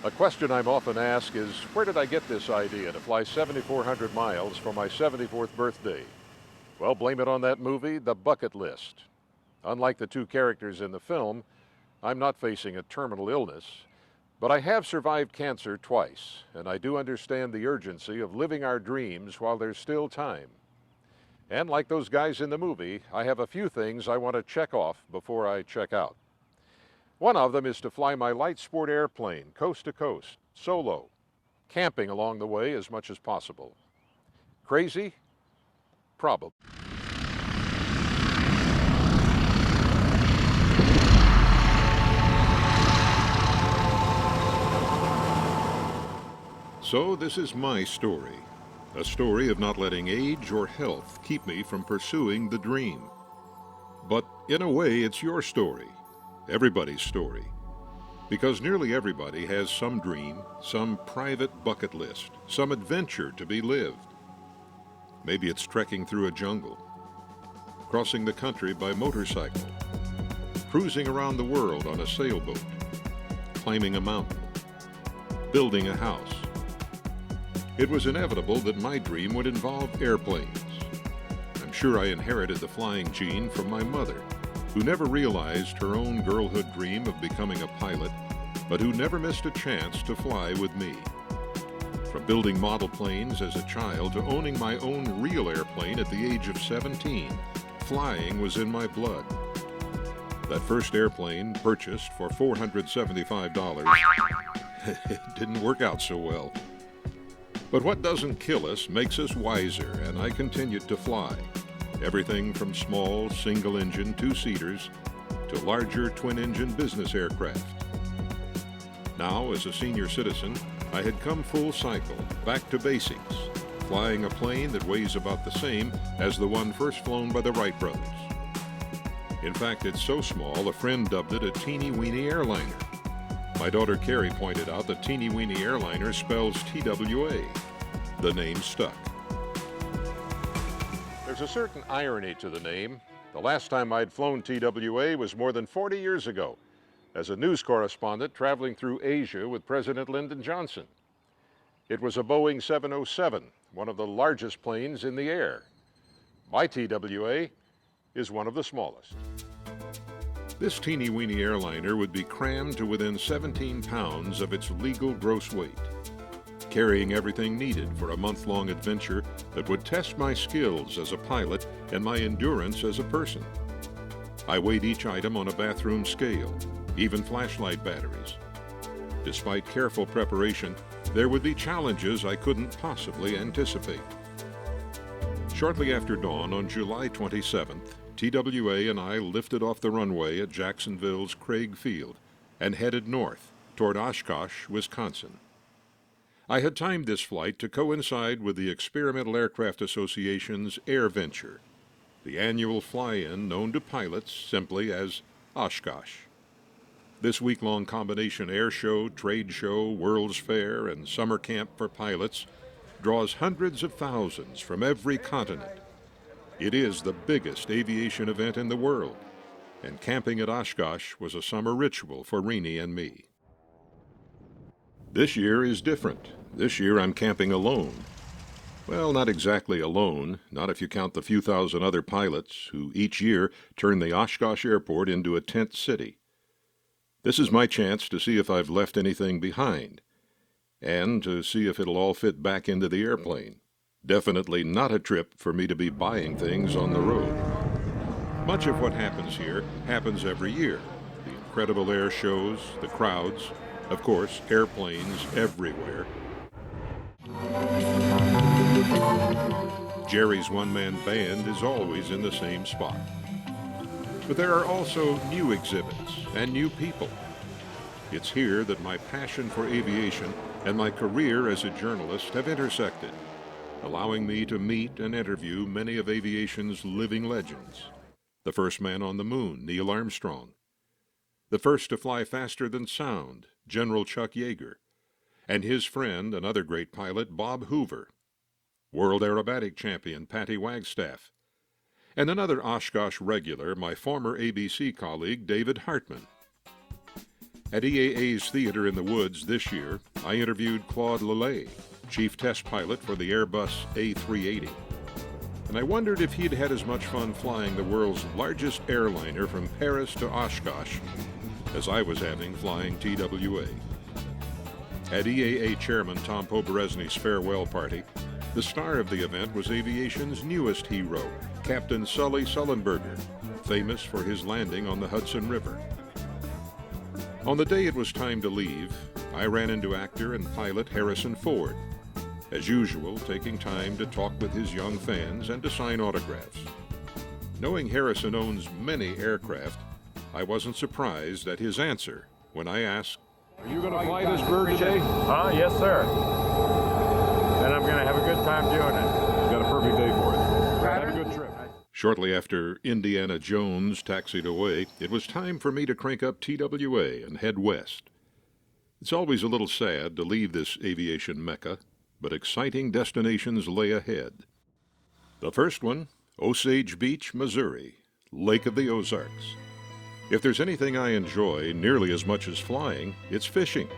A question I'm often asked is, where did I get this idea to fly 7,400 miles for my 74th birthday? Well, blame it on that movie, The Bucket List. Unlike the two characters in the film, I'm not facing a terminal illness, but I have survived cancer twice, and I do understand the urgency of living our dreams while there's still time. And like those guys in the movie, I have a few things I want to check off before I check out. One of them is to fly my light sport airplane coast to coast, solo, camping along the way as much as possible. Crazy? Probably. So this is my story, a story of not letting age or health keep me from pursuing the dream. But in a way, it's your story, everybody's story, because nearly everybody has some dream, some private bucket list, some adventure to be lived. Maybe it's trekking through a jungle, crossing the country by motorcycle, cruising around the world on a sailboat, climbing a mountain, building a house. It was inevitable that my dream would involve airplanes. I'm sure I inherited the flying gene from my mother, who never realized her own girlhood dream of becoming a pilot, but who never missed a chance to fly with me. From building model planes as a child to owning my own real airplane at the age of 17, flying was in my blood. That first airplane, purchased for $475, it didn't work out so well. But what doesn't kill us makes us wiser, and I continued to fly. Everything from small single-engine two-seaters to larger twin-engine business aircraft. Now, as a senior citizen, I had come full cycle, back to basics, flying a plane that weighs about the same as the one first flown by the Wright brothers. In fact, it's so small, a friend dubbed it a teeny-weeny airliner. My daughter Carrie pointed out that teeny-weeny airliner spells TWA. The name stuck. There's a certain irony to the name. The last time I'd flown TWA was more than 40 years ago, as a news correspondent traveling through Asia with President Lyndon Johnson. It was a Boeing 707, one of the largest planes in the air. My TWA is one of the smallest. This teeny-weeny airliner would be crammed to within 17 pounds of its legal gross weight, carrying everything needed for a month-long adventure that would test my skills as a pilot and my endurance as a person. I weighed each item on a bathroom scale, even flashlight batteries. Despite careful preparation, there would be challenges I couldn't possibly anticipate. Shortly after dawn on July 27th, TWA and I lifted off the runway at Jacksonville's Craig Field and headed north toward Oshkosh, Wisconsin. I had timed this flight to coincide with the Experimental Aircraft Association's Air Venture, the annual fly-in known to pilots simply as Oshkosh. This week-long combination air show, trade show, World's Fair, and summer camp for pilots draws hundreds of thousands from every continent. It is the biggest aviation event in the world, and camping at Oshkosh was a summer ritual for Renee and me. This year is different. This year I'm camping alone. Well, not exactly alone, not if you count the few thousand other pilots who each year turn the Oshkosh Airport into a tent city. This is my chance to see if I've left anything behind, and to see if it'll all fit back into the airplane. Definitely not a trip for me to be buying things on the road. Much of what happens here happens every year. The incredible air shows, the crowds, of course, airplanes everywhere. Jerry's one-man band is always in the same spot. But there are also new exhibits and new people. It's here that my passion for aviation and my career as a journalist have intersected, allowing me to meet and interview many of aviation's living legends. The first man on the moon, Neil Armstrong. The first to fly faster than sound, General Chuck Yeager. And his friend, another great pilot, Bob Hoover. World aerobatic champion, Patty Wagstaff. And another Oshkosh regular, my former ABC colleague, David Hartman. At EAA's Theater in the Woods this year, I interviewed Claude Lelay, chief test pilot for the Airbus A380. And I wondered if he'd had as much fun flying the world's largest airliner from Paris to Oshkosh as I was having flying TWA. At EAA Chairman Tom Poberezny's farewell party, the star of the event was aviation's newest hero, Captain Sully Sullenberger, famous for his landing on the Hudson River. On the day it was time to leave, I ran into actor and pilot Harrison Ford, as usual taking time to talk with his young fans and to sign autographs. Knowing Harrison owns many aircraft, I wasn't surprised at his answer when I asked, "Are you going to fly this bird today?" Yes, sir. And I'm going to have a good time doing it. You've got a perfect day for it. Have a good trip. Shortly after Indiana Jones taxied away, it was time for me to crank up TWA and head west. It's always a little sad to leave this aviation mecca, but exciting destinations lay ahead. The first one, Osage Beach, Missouri, Lake of the Ozarks. If there's anything I enjoy nearly as much as flying, it's fishing.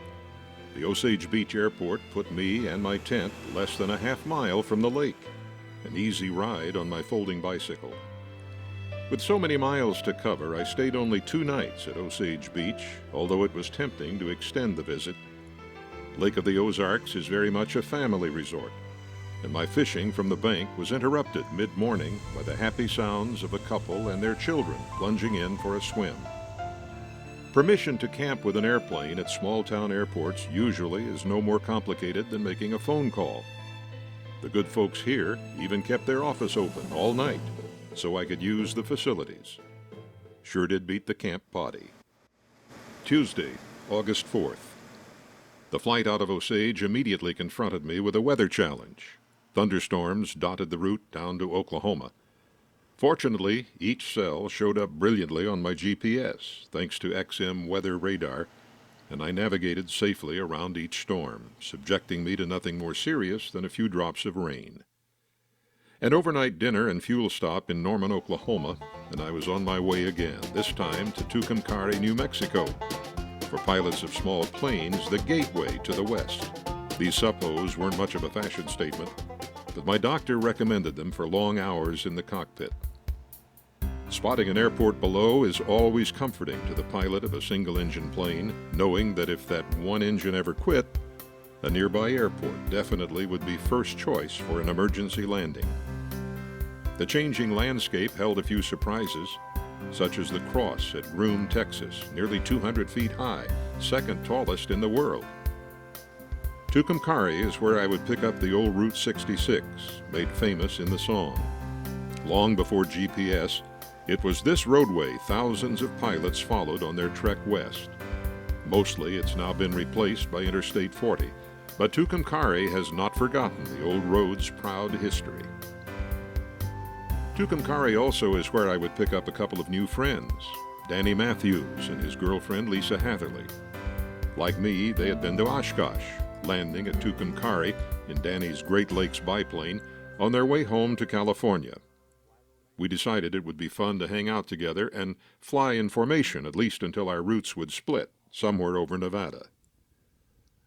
The Osage Beach Airport put me and my tent less than a half-mile from the lake. An easy ride on my folding bicycle. With so many miles to cover, I stayed only 2 nights at Osage Beach, although it was tempting to extend the visit. Lake of the Ozarks is very much a family resort, and my fishing from the bank was interrupted mid-morning by the happy sounds of a couple and their children plunging in for a swim. Permission to camp with an airplane at small-town airports usually is no more complicated than making a phone call. The good folks here even kept their office open all night so I could use the facilities. Sure did beat the camp potty. Tuesday, August 4th. The flight out of Osage immediately confronted me with a weather challenge. Thunderstorms dotted the route down to Oklahoma. Fortunately, each cell showed up brilliantly on my GPS, thanks to XM weather radar, and I navigated safely around each storm, subjecting me to nothing more serious than a few drops of rain. An overnight dinner and fuel stop in Norman, Oklahoma, and I was on my way again, this time to Tucumcari, New Mexico. For pilots of small planes, the gateway to the west. These suppos weren't much of a fashion statement, but my doctor recommended them for long hours in the cockpit. Spotting an airport below is always comforting to the pilot of a single-engine plane, knowing that if that one engine ever quit, a nearby airport definitely would be first choice for an emergency landing. The changing landscape held a few surprises, such as the cross at Groom, Texas, nearly 200 feet high, second tallest in the world. Tucumcari is where I would pick up the old Route 66, made famous in the song. Long before GPS, it was this roadway thousands of pilots followed on their trek west. Mostly it's now been replaced by Interstate 40, but Tucumcari has not forgotten the old road's proud history. Tucumcari also is where I would pick up a couple of new friends, Danny Matthews and his girlfriend Lisa Hatherley. Like me, they had been to Oshkosh, landing at Tucumcari in Danny's Great Lakes biplane on their way home to California. We decided it would be fun to hang out together and fly in formation, at least until our routes would split, somewhere over Nevada.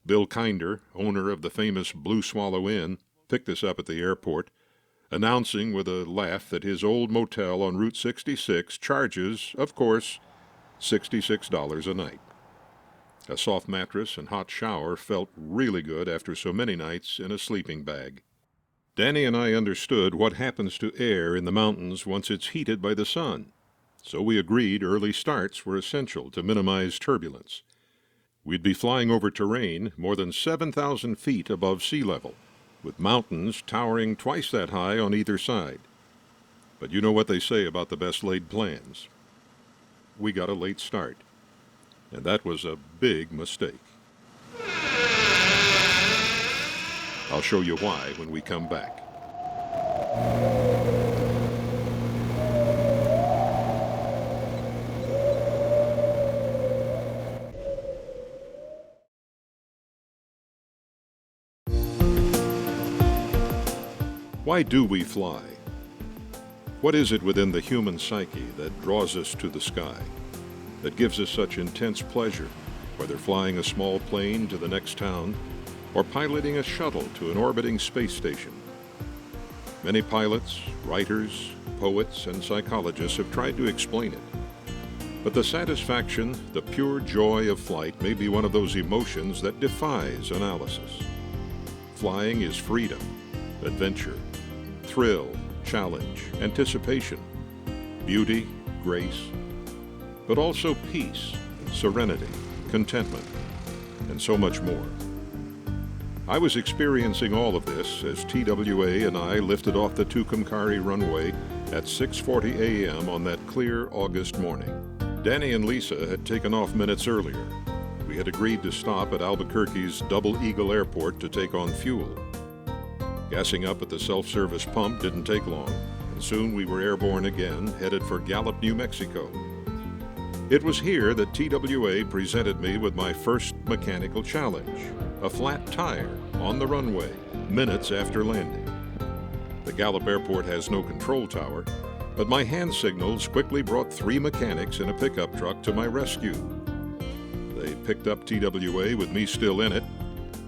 Bill Kinder, owner of the famous Blue Swallow Inn, picked us up at the airport, announcing with a laugh that his old motel on Route 66 charges, of course, $66 a night. A soft mattress and hot shower felt really good after so many nights in a sleeping bag. Danny and I understood what happens to air in the mountains once it's heated by the sun, so we agreed early starts were essential to minimize turbulence. We'd be flying over terrain more than 7,000 feet above sea level, with mountains towering twice that high on either side. But you know what they say about the best laid plans. We got a late start, and that was a big mistake. I'll show you why when we come back. Why do we fly? What is it within the human psyche that draws us to the sky, that gives us such intense pleasure, whether flying a small plane to the next town or piloting a shuttle to an orbiting space station. Many pilots, writers, poets, and psychologists have tried to explain it. But the satisfaction, the pure joy of flight may be one of those emotions that defies analysis. Flying is freedom, adventure, thrill, challenge, anticipation, beauty, grace, but also peace, serenity, contentment, and so much more. I was experiencing all of this as TWA and I lifted off the Tucumcari runway at 6:40 a.m. on that clear August morning. Danny and Lisa had taken off minutes earlier. We had agreed to stop at Albuquerque's Double Eagle Airport to take on fuel. Gassing up at the self-service pump didn't take long, and soon we were airborne again, headed for Gallup, New Mexico. It was here that TWA presented me with my first mechanical challenge, a flat tire on the runway, minutes after landing. The Gallup Airport has no control tower, but my hand signals quickly brought 3 mechanics in a pickup truck to my rescue. They picked up TWA with me still in it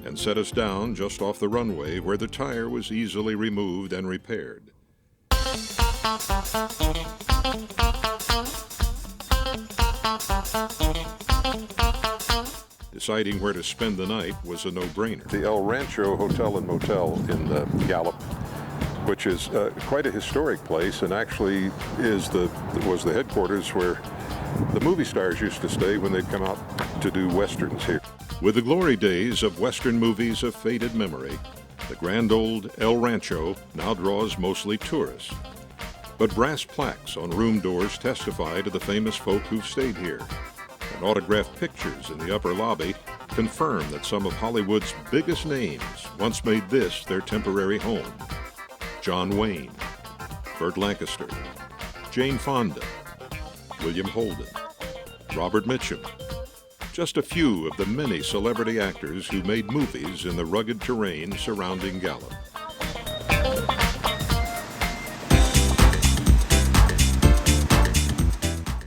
and set us down just off the runway where the tire was easily removed and repaired. Deciding where to spend the night was a no-brainer. The El Rancho Hotel and Motel in Gallup, which is quite a historic place and actually was the headquarters where the movie stars used to stay when they'd come out to do westerns here. With the glory days of western movies of faded memory, the grand old El Rancho now draws mostly tourists. But brass plaques on room doors testify to the famous folk who've stayed here, and autographed pictures in the upper lobby confirm that some of Hollywood's biggest names once made this their temporary home. John Wayne, Burt Lancaster, Jane Fonda, William Holden, Robert Mitchum, just a few of the many celebrity actors who made movies in the rugged terrain surrounding Gallup.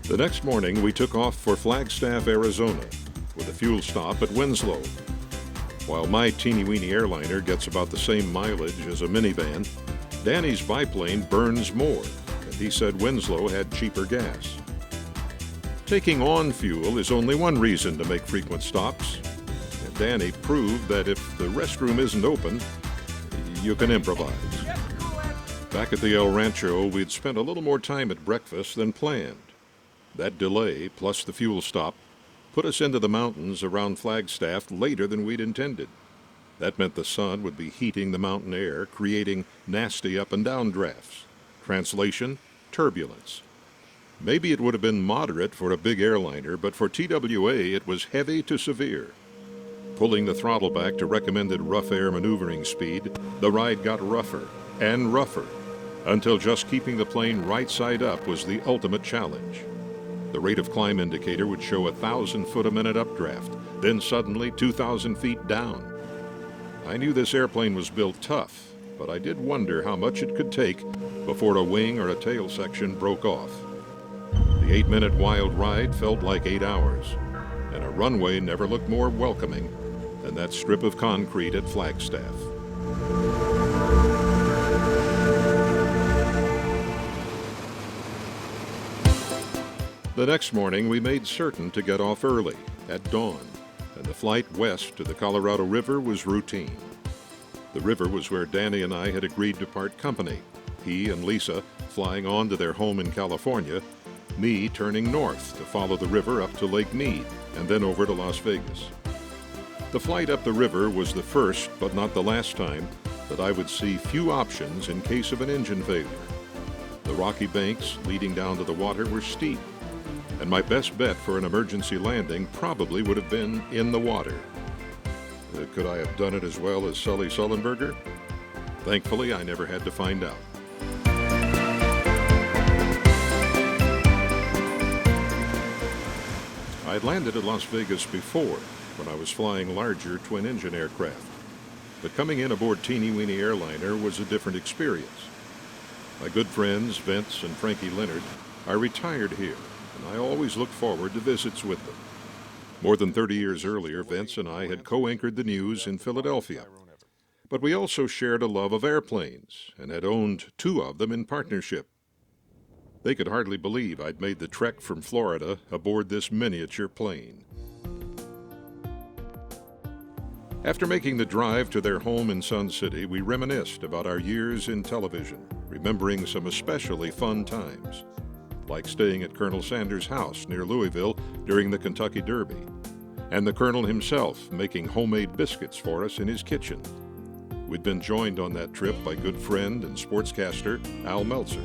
The next morning, we took off for Flagstaff, Arizona, with a fuel stop at Winslow. While my teeny-weeny airliner gets about the same mileage as a minivan, Danny's biplane burns more, and he said Winslow had cheaper gas. Taking on fuel is only one reason to make frequent stops, and Danny proved that if the restroom isn't open, you can improvise. Back at the El Rancho, we'd spent a little more time at breakfast than planned. That delay, plus the fuel stop, put us into the mountains around Flagstaff later than we'd intended. That meant the sun would be heating the mountain air, creating nasty up and down drafts. Translation, turbulence. Maybe it would have been moderate for a big airliner, but for TWA it was heavy to severe. Pulling the throttle back to recommended rough air maneuvering speed, the ride got rougher and rougher, until just keeping the plane right side up was the ultimate challenge. The rate of climb indicator would show 1,000 foot a minute updraft, then suddenly 2,000 feet down. I knew this airplane was built tough, but I did wonder how much it could take before a wing or a tail section broke off. The 8-minute wild ride felt like 8 hours, and a runway never looked more welcoming than that strip of concrete at Flagstaff. The next morning, we made certain to get off early, at dawn, and the flight west to the Colorado River was routine. The river was where Danny and I had agreed to part company, he and Lisa flying on to their home in California, me turning north to follow the river up to Lake Mead and then over to Las Vegas. The flight up the river was the first, but not the last time, that I would see few options in case of an engine failure. The rocky banks leading down to the water were steep, and my best bet for an emergency landing probably would have been in the water. Could I have done it as well as Sully Sullenberger? Thankfully, I never had to find out. I'd landed at Las Vegas before, when I was flying larger twin-engine aircraft. But coming in aboard teeny-weeny airliner was a different experience. My good friends, Vince and Frankie Leonard, are retired here, and I always look forward to visits with them. More than 30 years earlier, Vince and I had co-anchored the news in Philadelphia. But we also shared a love of airplanes and had owned 2 of them in partnership. They could hardly believe I'd made the trek from Florida aboard this miniature plane. After making the drive to their home in Sun City, we reminisced about our years in television, remembering some especially fun times, like staying at Colonel Sanders' house near Louisville during the Kentucky Derby, and the Colonel himself making homemade biscuits for us in his kitchen. We'd been joined on that trip by good friend and sportscaster Al Meltzer.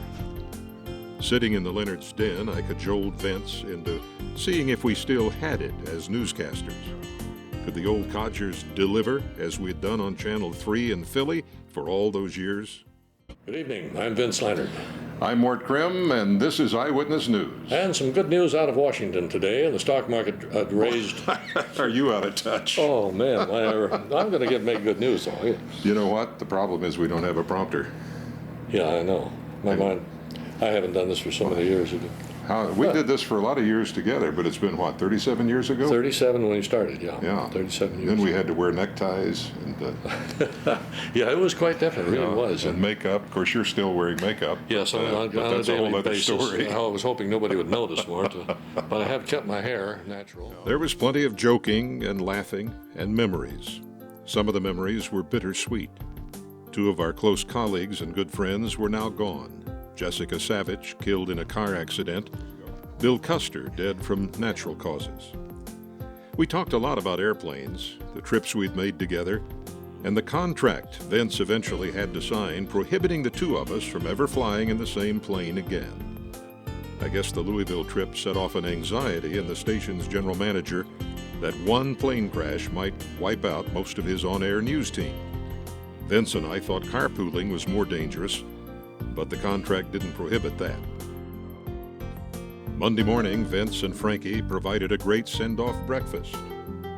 Sitting in the Leonard's Den, I cajoled Vince into seeing if we still had it as newscasters. Could the old codgers deliver as we had done on Channel 3 in Philly for all those years? Good evening. I'm Vince Leonard. I'm Mort Crim, and this is Eyewitness News. And some good news out of Washington today. The stock market raised. Are you out of touch? Oh, man. I'm going to make good news, though. You know what? The problem is we don't have a prompter. Yeah, I know. My mind. I haven't done this for so many years. We did this for a lot of years together, but it's been, what, 37 years ago? 37 when we started, yeah. Yeah. 37 years. Then we had to wear neckties. And, yeah, it was quite different. It really was. And makeup. Of course, you're still wearing makeup. Yes, but on that's a a whole daily other basis. story. I was hoping nobody would notice, Mort, but I have kept my hair natural. There was plenty of joking and laughing and memories. Some of the memories were bittersweet. 2 of our close colleagues and good friends were now gone. Jessica Savage, killed in a car accident. Bill Custer, dead from natural causes. We talked a lot about airplanes, the trips we'd made together, and the contract Vince eventually had to sign prohibiting the 2 of us from ever flying in the same plane again. I guess the Louisville trip set off an anxiety in the station's general manager that one plane crash might wipe out most of his on-air news team. Vince and I thought carpooling was more dangerous, but the contract didn't prohibit that. Monday morning, Vince and Frankie provided a great send-off breakfast.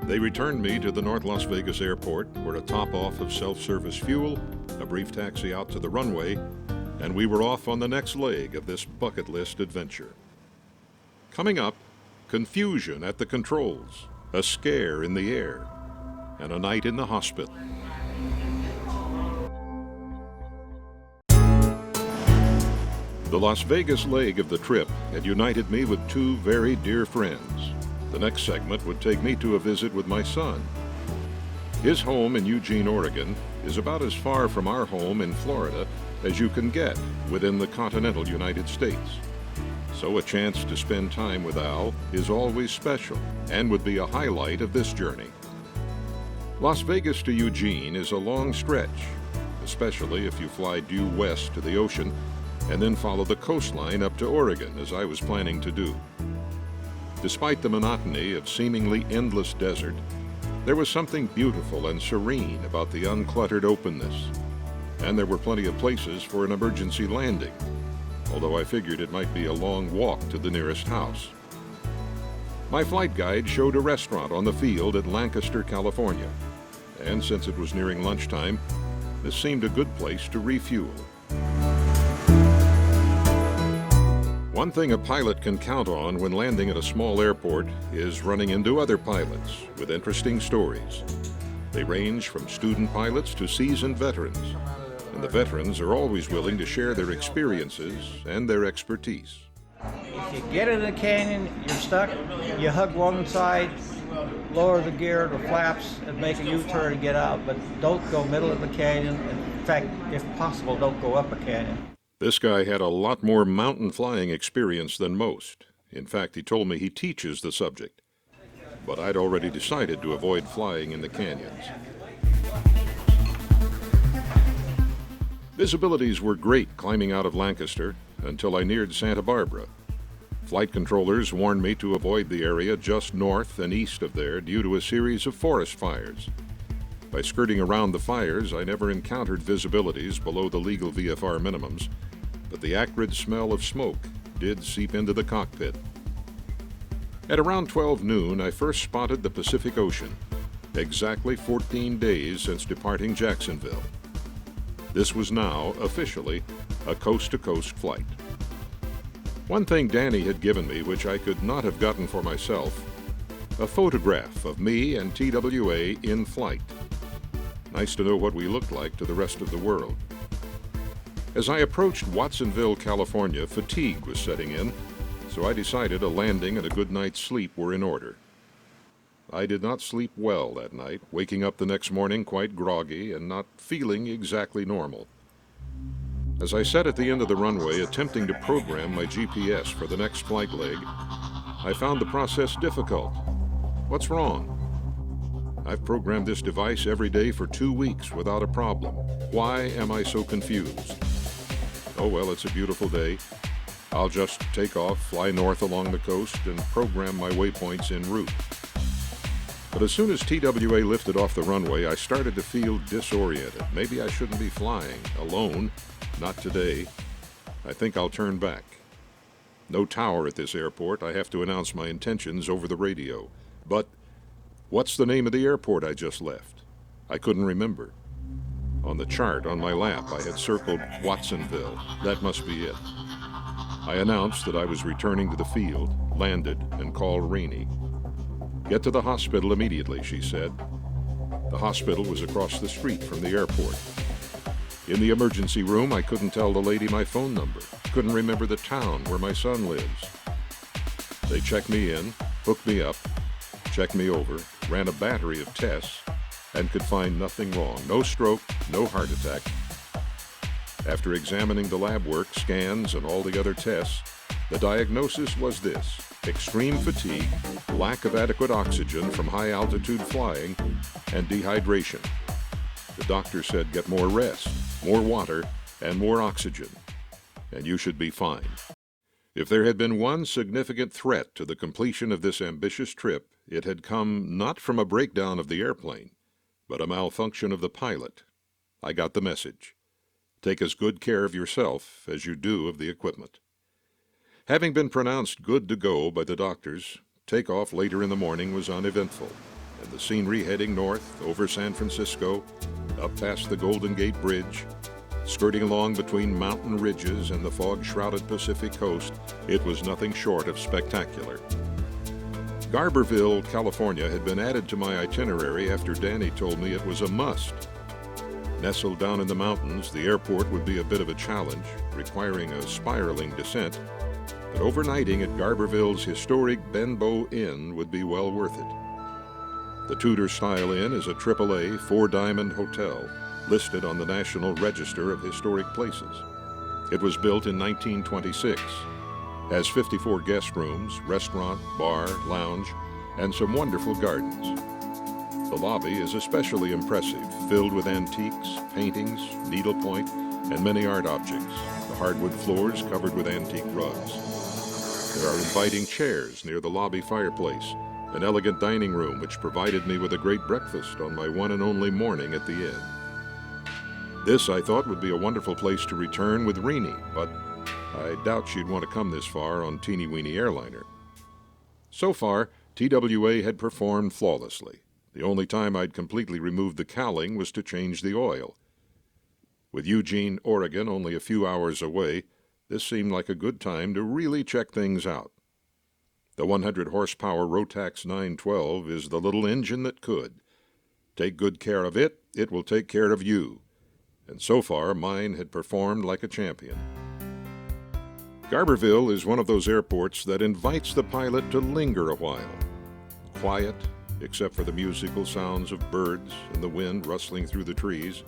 They returned me to the North Las Vegas airport, where a top-off of self-service fuel, a brief taxi out to the runway, and we were off on the next leg of this bucket list adventure. Coming up, confusion at the controls, a scare in the air, and a night in the hospital. The Las Vegas leg of the trip had united me with 2 very dear friends. The next segment would take me to a visit with my son. His home in Eugene, Oregon, is about as far from our home in Florida as you can get within the continental United States. So a chance to spend time with Al is always special and would be a highlight of this journey. Las Vegas to Eugene is a long stretch, especially if you fly due west to the ocean and then follow the coastline up to Oregon, as I was planning to do. Despite the monotony of seemingly endless desert, there was something beautiful and serene about the uncluttered openness, and there were plenty of places for an emergency landing, although I figured it might be a long walk to the nearest house. My flight guide showed a restaurant on the field at Lancaster, California, and since it was nearing lunchtime, this seemed a good place to refuel. One thing a pilot can count on when landing at a small airport is running into other pilots with interesting stories. They range from student pilots to seasoned veterans, and the veterans are always willing to share their experiences and their expertise. If you get in the canyon, you're stuck, you hug one side, lower the gear, the flaps, and make a U-turn and get out, but don't go middle of the canyon. In fact, if possible, don't go up a canyon. This guy had a lot more mountain flying experience than most. In fact, he told me he teaches the subject. But I'd already decided to avoid flying in the canyons. Visibilities were great climbing out of Lancaster until I neared Santa Barbara. Flight controllers warned me to avoid the area just north and east of there due to a series of forest fires. By skirting around the fires, I never encountered visibilities below the legal VFR minimums, but the acrid smell of smoke did seep into the cockpit. At around 12 noon, I first spotted the Pacific Ocean, exactly 14 days since departing Jacksonville. This was now, officially, a coast-to-coast flight. One thing Danny had given me, which I could not have gotten for myself, A photograph of me and TWA in flight. Nice to know what we looked like to the rest of the world. As I approached Watsonville, California, fatigue was setting in, so I decided a landing and a good night's sleep were in order. I did not sleep well that night, waking up the next morning quite groggy and not feeling exactly normal. As I sat at the end of the runway attempting to program my GPS for the next flight leg, I found the process difficult. What's wrong? I've programmed this device every day for 2 weeks without a problem. Why am I so confused? Oh well, it's a beautiful day. I'll just take off, fly north along the coast, and program my waypoints en route. But as soon as TWA lifted off the runway, I started to feel disoriented. Maybe I shouldn't be flying alone. Not today. I think I'll turn back. No tower at this airport. I have to announce my intentions over the radio. But what's the name of the airport I just left? I couldn't remember. On the chart on my lap, I had circled Watsonville. That must be it. I announced that I was returning to the field, landed, and called Rainey. "Get to the hospital immediately," she said. The hospital was across the street from the airport. In the emergency room, I couldn't tell the lady my phone number, couldn't remember the town where my son lives. They checked me in, hooked me up, checked me over, ran a battery of tests, and could find nothing wrong. No stroke, no heart attack. After examining the lab work, scans, and all the other tests, the diagnosis was this: extreme fatigue, lack of adequate oxygen from high-altitude flying, and dehydration. The doctor said get more rest, more water, and more oxygen, and you should be fine. If there had been one significant threat to the completion of this ambitious trip, it had come not from a breakdown of the airplane, but a malfunction of the pilot. I got the message. Take as good care of yourself as you do of the equipment. Having been pronounced good to go by the doctors, takeoff later in the morning was uneventful, and the scenery heading north over San Francisco, up past the Golden Gate Bridge, skirting along between mountain ridges and the fog-shrouded Pacific coast, it was nothing short of spectacular. Garberville, California had been added to my itinerary after Danny told me it was a must. Nestled down in the mountains, the airport would be a bit of a challenge, requiring a spiraling descent, but overnighting at Garberville's historic Benbow Inn would be well worth it. The Tudor-style inn is a AAA, 4-diamond hotel, listed on the National Register of Historic Places. It was built in 1926, has 54 guest rooms, restaurant, bar, lounge, and some wonderful gardens. The lobby is especially impressive, filled with antiques, paintings, needlepoint, and many art objects, the hardwood floors covered with antique rugs. There are inviting chairs near the lobby fireplace, an elegant dining room which provided me with a great breakfast on my one and only morning at the inn. This, I thought, would be a wonderful place to return with Rainey, but I doubt she'd want to come this far on teeny-weeny airliner. So far, TWA had performed flawlessly. The only time I'd completely removed the cowling was to change the oil. With Eugene, Oregon, only a few hours away, this seemed like a good time to really check things out. The 100-horsepower Rotax 912 is the little engine that could. Take good care of it, it will take care of you. And so far, mine had performed like a champion. Garberville is one of those airports that invites the pilot to linger a while. Quiet, except for the musical sounds of birds and the wind rustling through the trees,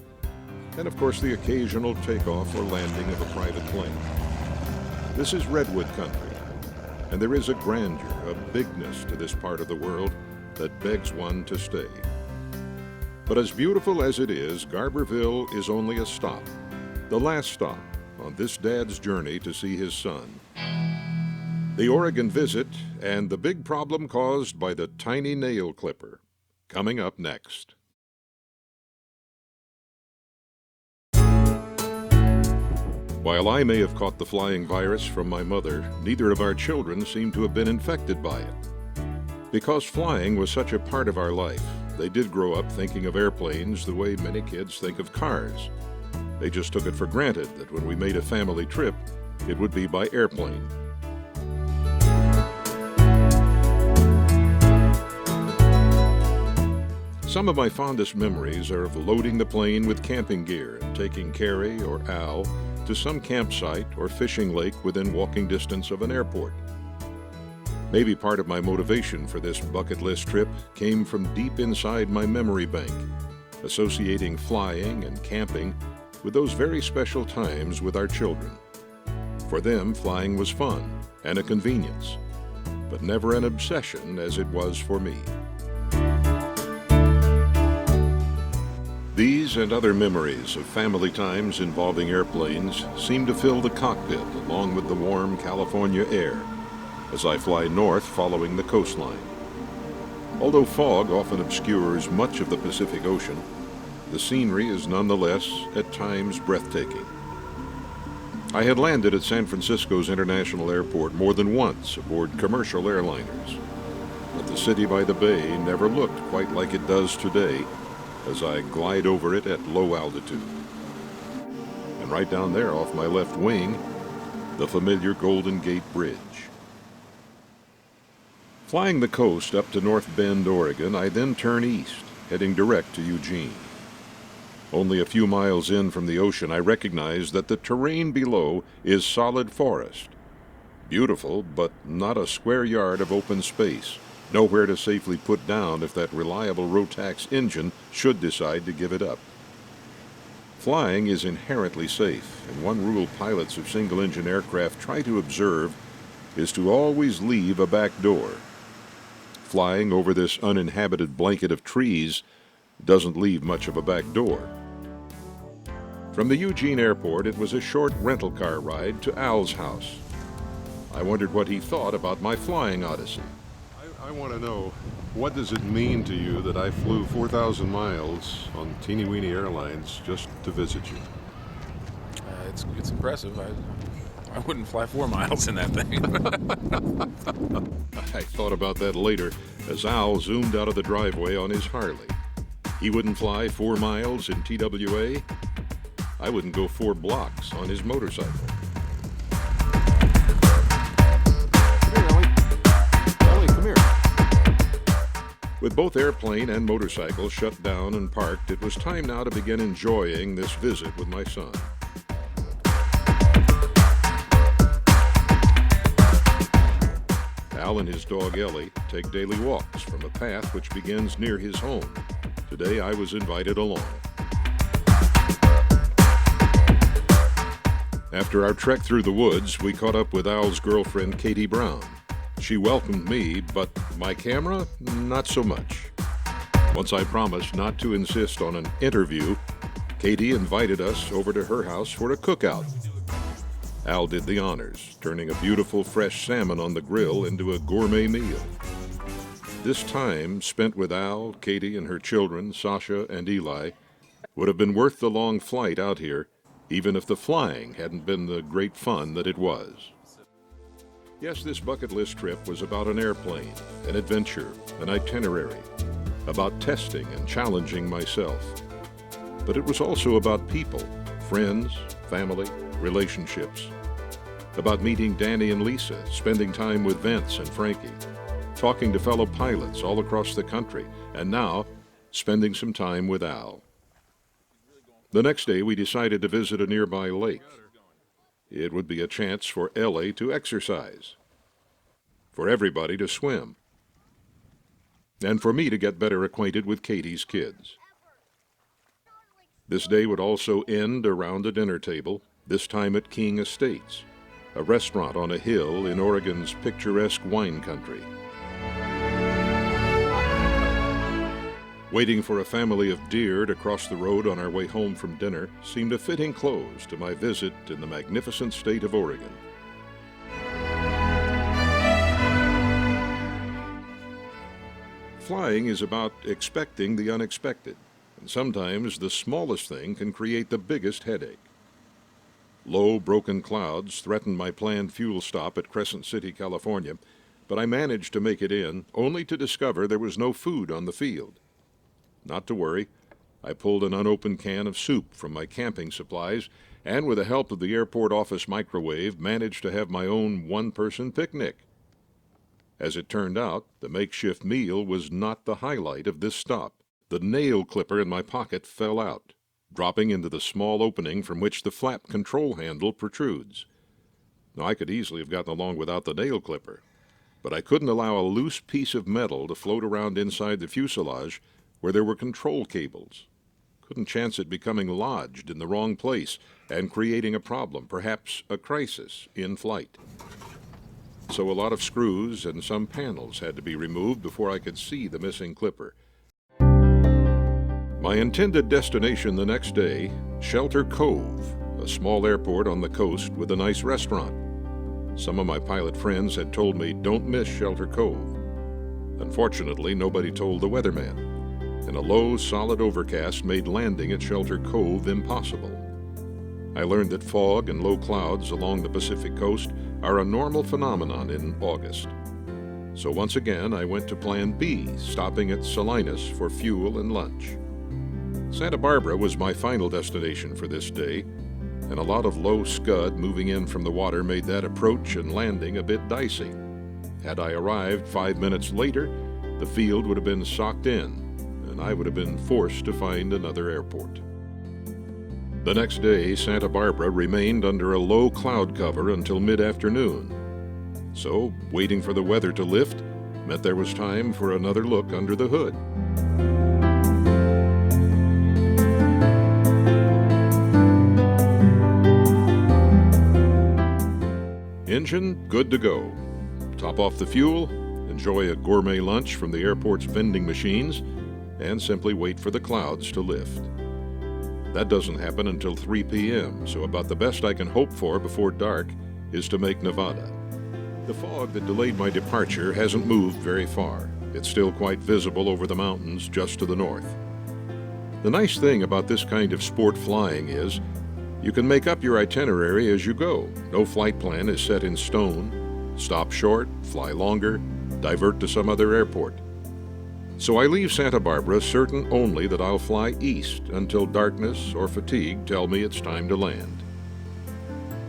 and of course the occasional takeoff or landing of a private plane. This is redwood country, and there is a grandeur, a bigness to this part of the world that begs one to stay. But as beautiful as it is, Garberville is only a stop, the last stop on this dad's journey to see his son. The Oregon visit and the big problem caused by the tiny nail clipper, coming up next. While I may have caught the flying virus from my mother, neither of our children seem to have been infected by it. Because flying was such a part of our life, they did grow up thinking of airplanes the way many kids think of cars. They just took it for granted that when we made a family trip, it would be by airplane. Some of my fondest memories are of loading the plane with camping gear and taking Carrie or Al to some campsite or fishing lake within walking distance of an airport. Maybe part of my motivation for this bucket list trip came from deep inside my memory bank, associating flying and camping with those very special times with our children. For them, flying was fun and a convenience, but never an obsession as it was for me. These and other memories of family times involving airplanes seem to fill the cockpit along with the warm California air as I fly north following the coastline. Although fog often obscures much of the Pacific Ocean, the scenery is nonetheless at times breathtaking. I had landed at San Francisco's International Airport more than once aboard commercial airliners, but the city by the bay never looked quite like it does today as I glide over it at low altitude. And right down there off my left wing, the familiar Golden Gate Bridge. Flying the coast up to North Bend, Oregon, I then turn east, heading direct to Eugene. Only a few miles in from the ocean, I recognize that the terrain below is solid forest. Beautiful, but not a square yard of open space. Nowhere to safely put down if that reliable Rotax engine should decide to give it up. Flying is inherently safe, and one rule pilots of single-engine aircraft try to observe is to always leave a back door. Flying over this uninhabited blanket of trees doesn't leave much of a back door. From the Eugene airport, it was a short rental car ride to Al's house. I wondered what he thought about my flying odyssey. I want to know, what does it mean to you that I flew 4,000 miles on teeny-weeny airlines just to visit you? It's impressive. I wouldn't fly 4 miles in that thing. I thought about that later as Al zoomed out of the driveway on his Harley. He wouldn't fly 4 miles in TWA. I wouldn't go 4 blocks on his motorcycle. With both airplane and motorcycle shut down and parked, it was time now to begin enjoying this visit with my son. Al and his dog Ellie take daily walks from a path which begins near his home. Today I was invited along. After our trek through the woods, we caught up with Al's girlfriend, Katie Brown. She welcomed me, but my camera, not so much. Once I promised not to insist on an interview, Katie invited us over to her house for a cookout. Al did the honors, turning a beautiful fresh salmon on the grill into a gourmet meal. This time, spent with Al, Katie, and her children, Sasha and Eli, would have been worth the long flight out here, even if the flying hadn't been the great fun that it was. Yes, this bucket list trip was about an airplane, an adventure, an itinerary, about testing and challenging myself. But it was also about people, friends, family, relationships. About meeting Danny and Lisa, spending time with Vince and Frankie, talking to fellow pilots all across the country, and now spending some time with Al. The next day we decided to visit a nearby lake. It would be a chance for Ellie to exercise, for everybody to swim, and for me to get better acquainted with Katie's kids. This day would also end around a dinner table, this time at King Estates, a restaurant on a hill in Oregon's picturesque wine country. Waiting for a family of deer to cross the road on our way home from dinner seemed a fitting close to my visit in the magnificent state of Oregon. Flying is about expecting the unexpected, and sometimes the smallest thing can create the biggest headache. Low, broken clouds threatened my planned fuel stop at Crescent City, California, but I managed to make it in, only to discover there was no food on the field. Not to worry, I pulled an unopened can of soup from my camping supplies, and with the help of the airport office microwave, managed to have my own one-person picnic. As it turned out, the makeshift meal was not the highlight of this stop. The the nail clipper in my pocket fell out, dropping into the small opening from which the flap control handle protrudes. Now, I could easily have gotten along without the nail clipper, but I couldn't allow a loose piece of metal to float around inside the fuselage where there were control cables. Couldn't chance it becoming lodged in the wrong place and creating a problem, perhaps a crisis, in flight. So a lot of screws and some panels had to be removed before I could see the missing clipper. My intended destination the next day, Shelter Cove, a small airport on the coast with a nice restaurant. Some of my pilot friends had told me, don't miss Shelter Cove. Unfortunately, nobody told the weatherman, and a low, solid overcast made landing at Shelter Cove impossible. I learned that fog and low clouds along the Pacific coast are a normal phenomenon in August. So once again, I went to Plan B, stopping at Salinas for fuel and lunch. Santa Barbara was my final destination for this day, and a lot of low scud moving in from the water made that approach and landing a bit dicey. Had I arrived 5 minutes later, the field would have been socked in, and I would have been forced to find another airport. The next day, Santa Barbara remained under a low cloud cover until mid-afternoon. So, waiting for the weather to lift meant there was time for another look under the hood. Engine good to go. Top off the fuel, enjoy a gourmet lunch from the airport's vending machines, and simply wait for the clouds to lift. That doesn't happen until 3 p.m., so about the best I can hope for before dark is to make Nevada. The fog that delayed my departure hasn't moved very far. It's still quite visible over the mountains just to the north. The nice thing about this kind of sport flying is you can make up your itinerary as you go. No flight plan is set in stone. Stop short, fly longer, divert to some other airport. So I leave Santa Barbara certain only that I'll fly east until darkness or fatigue tell me it's time to land.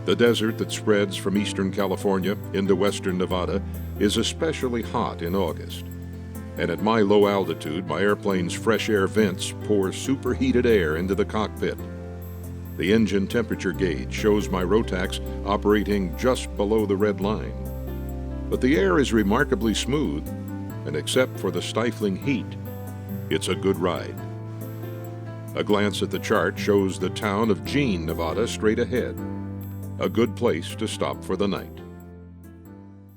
The desert that spreads from eastern California into western Nevada is especially hot in August. And at my low altitude, my airplane's fresh air vents pour superheated air into the cockpit. The engine temperature gauge shows my Rotax operating just below the red line. But the air is remarkably smooth, and except for the stifling heat, it's a good ride. A glance at the chart shows the town of Jean, Nevada, straight ahead. A good place to stop for the night.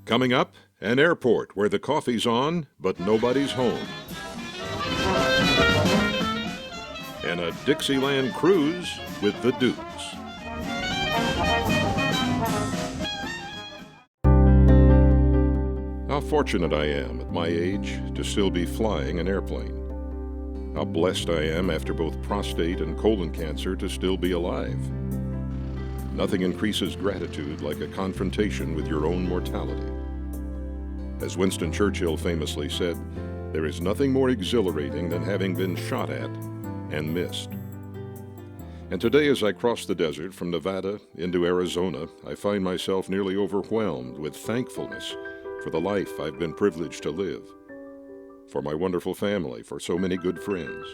Coming up, an airport where the coffee's on, but nobody's home. And a Dixieland cruise with the Dukes. How fortunate I am at my age to still be flying an airplane. How blessed I am after both prostate and colon cancer to still be alive. Nothing increases gratitude like a confrontation with your own mortality. As Winston Churchill famously said, there is nothing more exhilarating than having been shot at and missed. And today, as I cross the desert from Nevada into Arizona, I find myself nearly overwhelmed with thankfulness for the life I've been privileged to live, for my wonderful family, for so many good friends,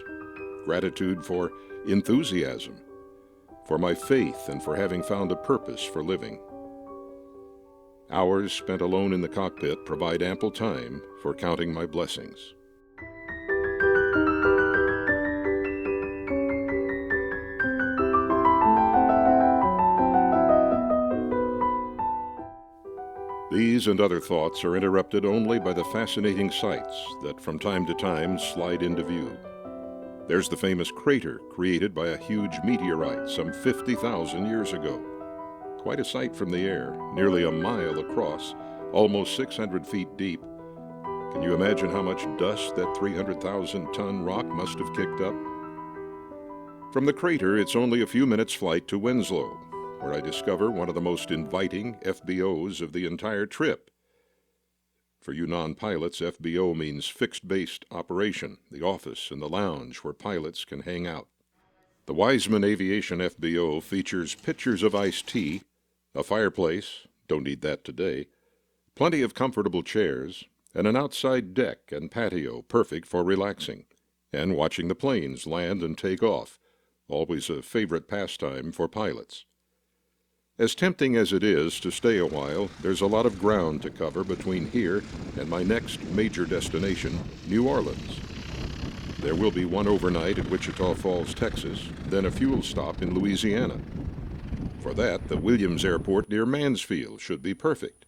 gratitude for enthusiasm, for my faith, and for having found a purpose for living. Hours spent alone in the cockpit provide ample time for counting my blessings. These and other thoughts are interrupted only by the fascinating sights that from time to time slide into view. There's the famous crater created by a huge meteorite some 50,000 years ago. Quite a sight from the air, nearly a mile across, almost 600 feet deep. Can you imagine how much dust that 300,000-ton rock must have kicked up? From the crater, it's only a few minutes' flight to Winslow, where I discover one of the most inviting FBOs of the entire trip. For you non-pilots, FBO means fixed-based operation, the office and the lounge where pilots can hang out. The Wiseman Aviation FBO features pitchers of iced tea, a fireplace, don't need that today, plenty of comfortable chairs, and an outside deck and patio perfect for relaxing. and watching the planes land and take off, always a favorite pastime for pilots. As tempting as it is to stay a while, there's a lot of ground to cover between here and my next major destination, New Orleans. There will be one overnight at Wichita Falls, Texas, then a fuel stop in Louisiana. For that, the Williams Airport near Mansfield should be perfect.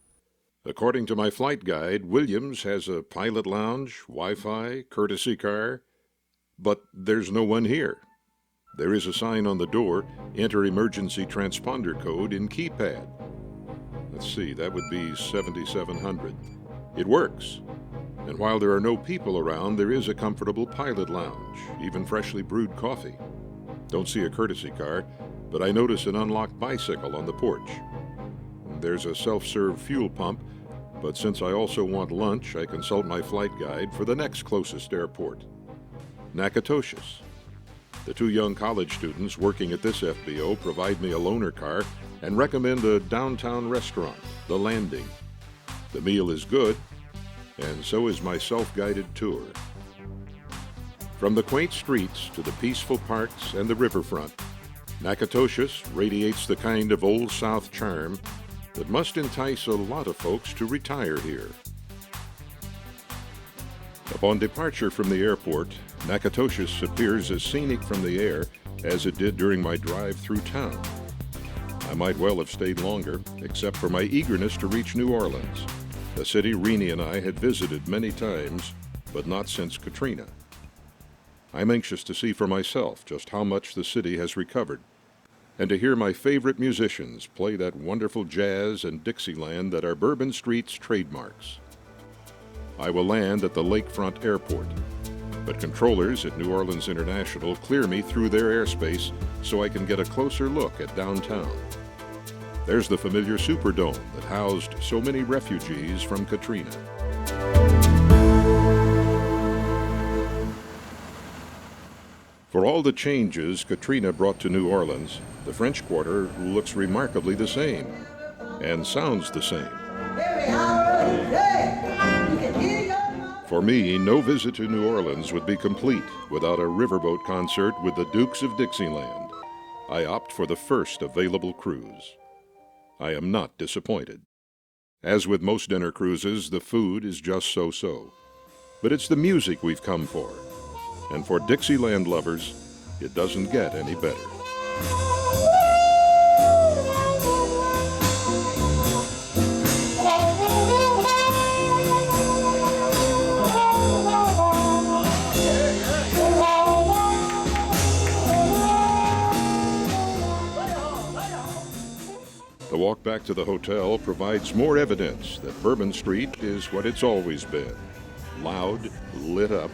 According to my flight guide, Williams has a pilot lounge, Wi-Fi, courtesy car, but there's no one here. There is a sign on the door, enter emergency transponder code in keypad. Let's see, that would be 7700. It works. And while there are no people around, there is a comfortable pilot lounge, even freshly brewed coffee. Don't see a courtesy car, but I notice an unlocked bicycle on the porch. There's a self-serve fuel pump, but since I also want lunch, I consult my flight guide for the next closest airport, Nacogdoches. The two young college students working at this FBO provide me a loaner car and recommend a downtown restaurant, The Landing. The meal is good, and so is my self-guided tour. From the quaint streets to the peaceful parks and the riverfront, Nacogdoches radiates the kind of Old South charm that must entice a lot of folks to retire here. Upon departure from the airport, Nacogdoches appears as scenic from the air as it did during my drive through town. I might well have stayed longer, except for my eagerness to reach New Orleans, a city Renee and I had visited many times, but not since Katrina. I'm anxious to see for myself just how much the city has recovered, and to hear my favorite musicians play that wonderful jazz and Dixieland that are Bourbon Street's trademarks. I will land at the Lakefront Airport, but controllers at New Orleans International clear me through their airspace so I can get a closer look at downtown. There's the familiar Superdome that housed so many refugees from Katrina. For all the changes Katrina brought to New Orleans, the French Quarter looks remarkably the same and sounds the same. For me, no visit to New Orleans would be complete without a riverboat concert with the Dukes of Dixieland. I opt for the first available cruise. I am not disappointed. As with most dinner cruises, the food is just so-so. But it's the music we've come for. And for Dixieland lovers, it doesn't get any better. The walk back to the hotel provides more evidence that Bourbon Street is what it's always been: loud, lit up,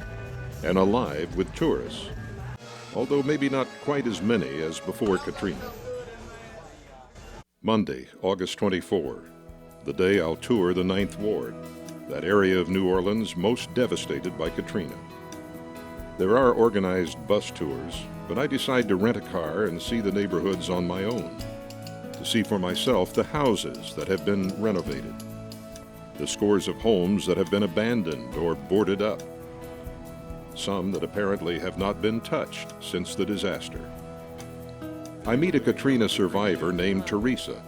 and alive with tourists, although maybe not quite as many as before Katrina. Monday, August 24, the day I'll tour the 9th Ward, that area of New Orleans most devastated by Katrina. There are organized bus tours, but I decide to rent a car and see the neighborhoods on my own, to see for myself the houses that have been renovated, the scores of homes that have been abandoned or boarded up, some that apparently have not been touched since the disaster. I meet a Katrina survivor named Teresa.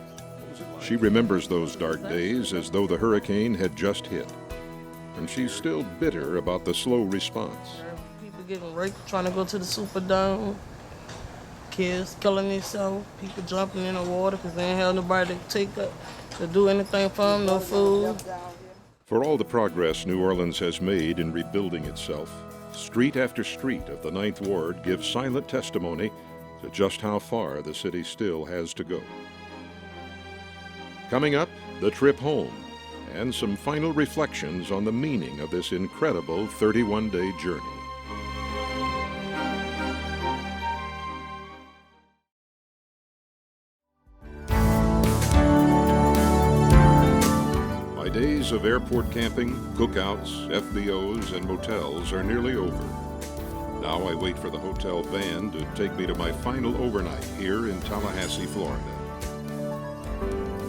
She remembers those dark days as though the hurricane had just hit, and she's still bitter about the slow response. People getting raped, trying to go to the Superdome, kids killing themselves, people jumping in the water because they ain't have nobody to do anything for them, no food. For all the progress New Orleans has made in rebuilding itself, street after street of the 9th Ward gives silent testimony to just how far the city still has to go. Coming up, the trip home, and some final reflections on the meaning of this incredible 31-day journey. My days of airport camping, cookouts, FBOs, and motels are nearly over. Now I wait for the hotel van to take me to my final overnight here in Tallahassee, Florida.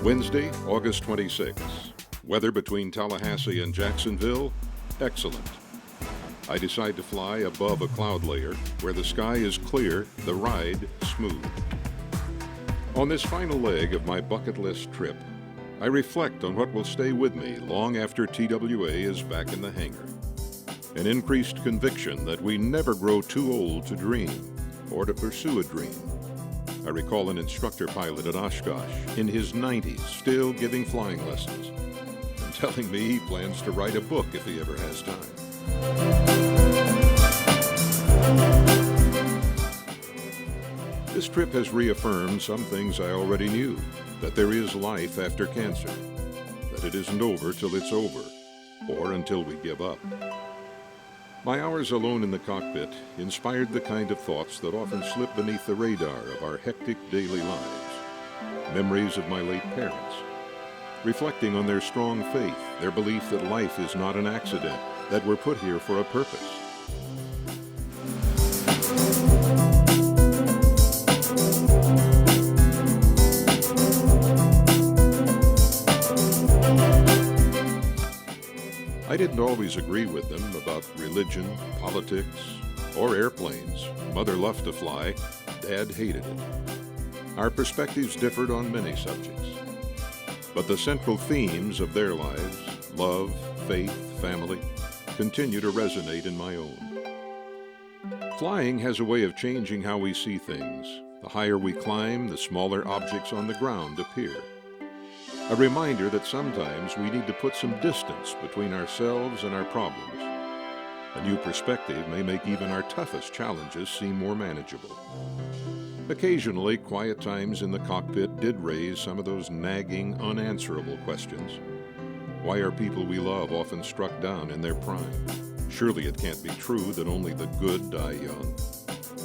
Wednesday, August 26. Weather between Tallahassee and Jacksonville, excellent. I decide to fly above a cloud layer where the sky is clear, the ride smooth. On this final leg of my bucket list trip, I reflect on what will stay with me long after TWA is back in the hangar. An increased conviction that we never grow too old to dream or to pursue a dream. I recall an instructor pilot at Oshkosh in his 90s still giving flying lessons and telling me he plans to write a book if he ever has time. This trip has reaffirmed some things I already knew, that there is life after cancer, that it isn't over till it's over, or until we give up. My hours alone in the cockpit inspired the kind of thoughts that often slip beneath the radar of our hectic daily lives. Memories of my late parents, reflecting on their strong faith, their belief that life is not an accident, that we're put here for a purpose. I didn't always agree with them about religion, politics, or airplanes. Mother loved to fly, Dad hated it. Our perspectives differed on many subjects. But the central themes of their lives, love, faith, family, continue to resonate in my own. Flying has a way of changing how we see things. The higher we climb, the smaller objects on the ground appear. A reminder that sometimes we need to put some distance between ourselves and our problems. A new perspective may make even our toughest challenges seem more manageable. Occasionally, quiet times in the cockpit did raise some of those nagging, unanswerable questions. Why are people we love often struck down in their prime? Surely it can't be true that only the good die young.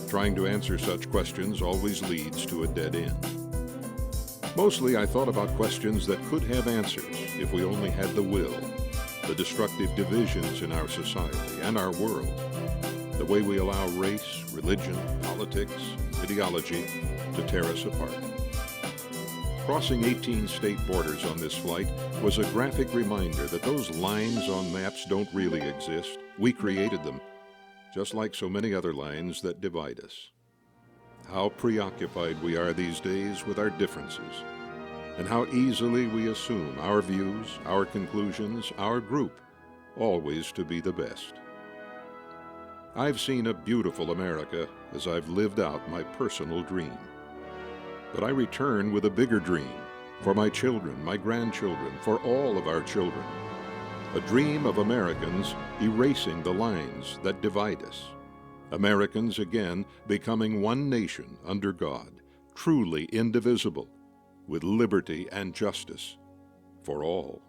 Trying to answer such questions always leads to a dead end. Mostly I thought about questions that could have answers if we only had the will, the destructive divisions in our society and our world, the way we allow race, religion, politics, and ideology to tear us apart. Crossing 18 state borders on this flight was a graphic reminder that those lines on maps don't really exist. We created them, just like so many other lines that divide us. How preoccupied we are these days with our differences, and how easily we assume our views, our conclusions, our group, always to be the best. I've seen a beautiful America as I've lived out my personal dream. But I return with a bigger dream for my children, my grandchildren, for all of our children. A dream of Americans erasing the lines that divide us. Americans again becoming one nation under God, truly indivisible, with liberty and justice for all.